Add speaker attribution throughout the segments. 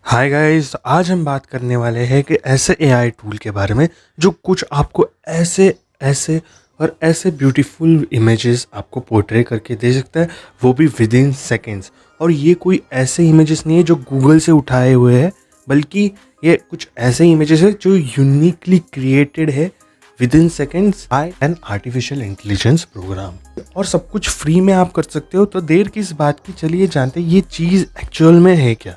Speaker 1: Hi guys, आज हम बात करने वाले हैं कि ऐसे एआई टूल के बारे में जो कुछ आपको ऐसे ऐसे और ऐसे ब्यूटीफुल इमेजेस आपको पोर्ट्रे करके दे सकता है, वो भी विद इन सेकेंड्स। और ये कोई ऐसे इमेजेस नहीं है जो गूगल से उठाए हुए हैं, बल्कि ये कुछ ऐसे इमेजेस है जो यूनिकली क्रिएटेड है within seconds by an artificial intelligence program. और सब कुछ फ्री में आप कर सकते हो, तो देर किस बात की, चलिए जानते हैं ये चीज़ एक्चुअल में है क्या।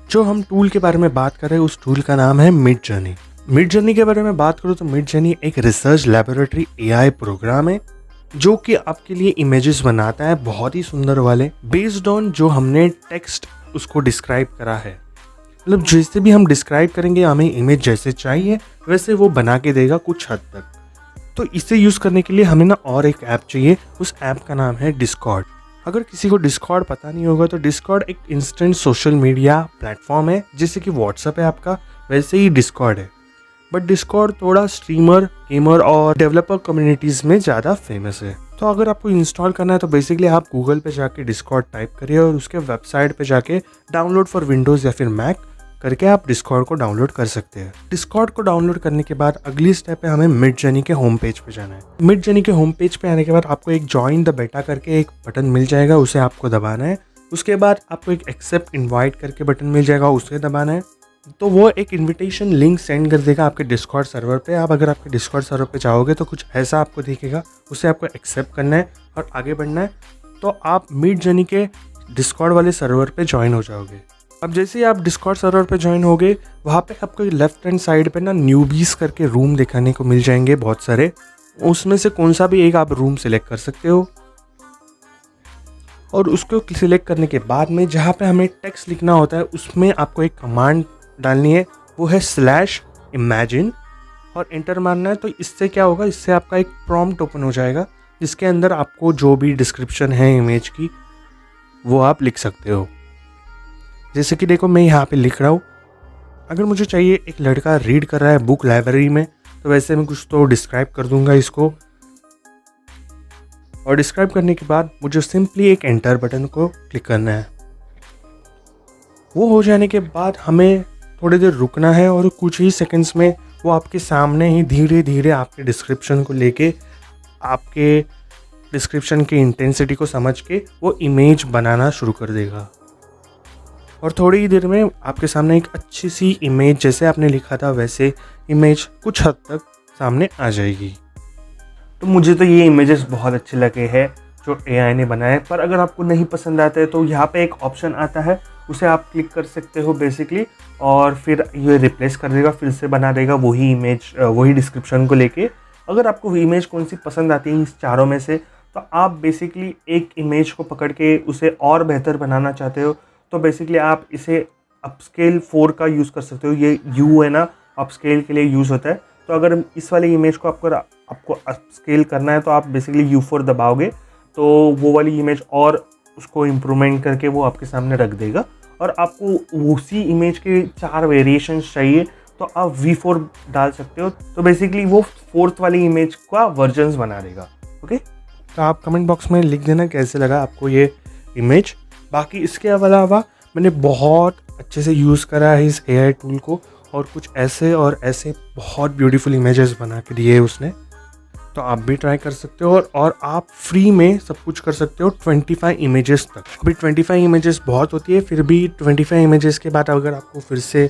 Speaker 1: जो हम टूल के बारे में बात कर रहे हैं उस टूल का नाम है मिडजर्नी। मिडजर्नी के बारे में बात करूँ तो मिडजर्नी एक रिसर्च लैबोरेटरी एआई प्रोग्राम है जो कि आपके लिए इमेजेस बनाता है, बहुत ही सुंदर वाले, बेस्ड ऑन जो हमने टेक्स्ट उसको डिस्क्राइब करा है। मतलब जैसे भी हम डिस्क्राइब करेंगे, हमें इमेज जैसे चाहिए वैसे वो बना के देगा कुछ हद तक। तो इसे यूज़ करने के लिए हमें ना और एक ऐप चाहिए, उस ऐप का नाम है डिस्कॉर्ड। अगर किसी को डिस्कॉर्ड पता नहीं होगा तो डिस्कॉर्ड एक इंस्टेंट सोशल मीडिया प्लेटफॉर्म है, जैसे कि व्हाट्सएप है आपका, वैसे ही डिस्कॉर्ड है। बट डिस्कॉर्ड थोड़ा स्ट्रीमर, गेमर और डेवलपर कम्युनिटीज़ में ज़्यादा फेमस है। तो अगर आपको इंस्टॉल करना है तो बेसिकली आप गूगल पे जाके डिस्कॉर्ड टाइप करिए और उसके वेबसाइट पे जाके डाउनलोड फॉर विंडोज़ या फिर मैक करके आप डिस्कॉर्ड को डाउनलोड कर सकते हैं। डिस्कॉर्ड को डाउनलोड करने के बाद अगली स्टेप है हमें मिडजर्नी के होम पेज पे जाना है। मिडजर्नी के होम पेज पे आने के बाद आपको एक जॉइन द बेटा करके एक बटन मिल जाएगा, उसे आपको दबाना है। उसके बाद आपको एक एक्सेप्ट इनवाइट करके बटन मिल जाएगा, उसे दबाना है। तो वो एक इन्विटेशन लिंक सेंड कर देगा आपके डिस्कॉर्ड सर्वर पे। आप अगर आपके डिस्कॉर्ड सर्वर पे जाओगे तो कुछ ऐसा आपको दिखेगा, उसे आपको एक्सेप्ट करना है और आगे बढ़ना है। तो आप मिडजर्नी के डिस्कॉर्ड वाले सर्वर पे ज्वाइन हो जाओगे। अब जैसे ही आप डिस्कॉर्ड सर्वर पे ज्वाइन होगे, वहाँ पे आपको लेफ्ट हैंड साइड पे ना न्यूबीज करके रूम दिखाने को मिल जाएंगे बहुत सारे। उसमें से कौन सा भी एक आप रूम सिलेक्ट कर सकते हो और उसको सिलेक्ट करने के बाद में जहाँ पे हमें टेक्स्ट लिखना होता है उसमें आपको एक कमांड डालनी है, वो है /imagine और एंटर मारना है। तो इससे क्या होगा, इससे आपका एक प्रॉम्प्ट ओपन हो जाएगा जिसके अंदर आपको जो भी डिस्क्रिप्शन है इमेज की वो आप लिख सकते हो। जैसे कि देखो मैं यहाँ पे लिख रहा हूँ, अगर मुझे चाहिए एक लड़का रीड कर रहा है बुक लाइब्रेरी में, तो वैसे मैं कुछ तो डिस्क्राइब कर दूंगा इसको। और डिस्क्राइब करने के बाद मुझे सिंपली एक एंटर बटन को क्लिक करना है। वो हो जाने के बाद हमें थोड़ी देर रुकना है और कुछ ही सेकंड्स में वो आपके सामने ही धीरे धीरे आपके डिस्क्रिप्शन को लेके, आपके डिस्क्रिप्शन की इंटेंसिटी को समझ के वो इमेज बनाना शुरू कर देगा। और थोड़ी ही देर में आपके सामने एक अच्छी सी इमेज, जैसे आपने लिखा था वैसे इमेज कुछ हद तक सामने आ जाएगी। तो मुझे तो ये इमेजेस बहुत अच्छे लगे हैं जो एआई ने बनाए। पर अगर आपको नहीं पसंद आता है तो यहाँ पे एक ऑप्शन आता है, उसे आप क्लिक कर सकते हो बेसिकली, और फिर ये रिप्लेस कर देगा, फिर से बना देगा वही इमेज, वही डिस्क्रिप्शन को लेके। अगर आपको इमेज कौन सी पसंद आती है इस चारों में से, तो आप बेसिकली एक इमेज को पकड़ के उसे और बेहतर बनाना चाहते हो तो बेसिकली आप इसे अपस्केल 4 का यूज़ कर सकते हो। ये यू है ना, अपस्केल के लिए यूज़ होता है। तो अगर इस वाली इमेज को आपको अपस्केल करना है तो आप बेसिकली U4 दबाओगे तो वो वाली इमेज और उसको इम्प्रूवमेंट करके वो आपके सामने रख देगा। और आपको उसी इमेज के 4 वेरिएशंस चाहिए तो आप V4 डाल सकते हो। तो बेसिकली वो 4th वाली इमेज का वर्जन्स बना देगा। ओके, तो आप कमेंट बॉक्स में लिख देना कैसे लगा आपको ये इमेज। बाकी इसके अलावा मैंने बहुत अच्छे से यूज़ करा है इस एआई टूल को, और कुछ ऐसे और ऐसे बहुत ब्यूटीफुल इमेजेस बना के दिए है उसने। तो आप भी ट्राई कर सकते हो और आप फ्री में सब कुछ कर सकते हो 25 इमेजेस तक। अभी 25 इमेजेस बहुत होती है, फिर भी 25 इमेजेस के बाद अगर आपको फिर से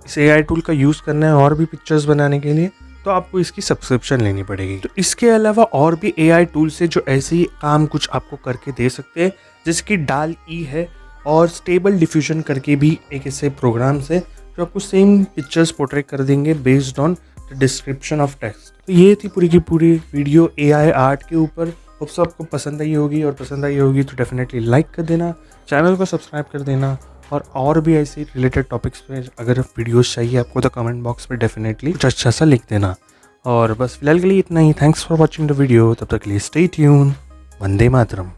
Speaker 1: इस एआई टूल का यूज़ करना है और भी पिक्चर्स बनाने के लिए, तो आपको इसकी सब्सक्रिप्शन लेनी पड़ेगी। तो इसके अलावा और भी एआई टूल से जो ऐसे ही काम कुछ आपको करके दे सकते हैं, जैसे कि DALL-E है और स्टेबल डिफ्यूजन करके भी एक ऐसे प्रोग्राम से जो आपको सेम पिक्चर्स पोर्ट्रेट कर देंगे based on the description of text. तो ये थी पूरी की पूरी वीडियो एआई आर्ट के ऊपर। होप सो आपको पसंद आई होगी, और पसंद आई होगी तो डेफिनेटली लाइक कर देना, चैनल को सब्सक्राइब कर देना। और भी ऐसे रिलेटेड टॉपिक्स पे अगर वीडियोस चाहिए आपको तो कमेंट बॉक्स में डेफिनेटली कुछ अच्छा सा लिख देना। और बस फिलहाल के लिए इतना ही। Thanks for watching the video. तब तक के लिए स्टे ट्यून। वंदे मातरम।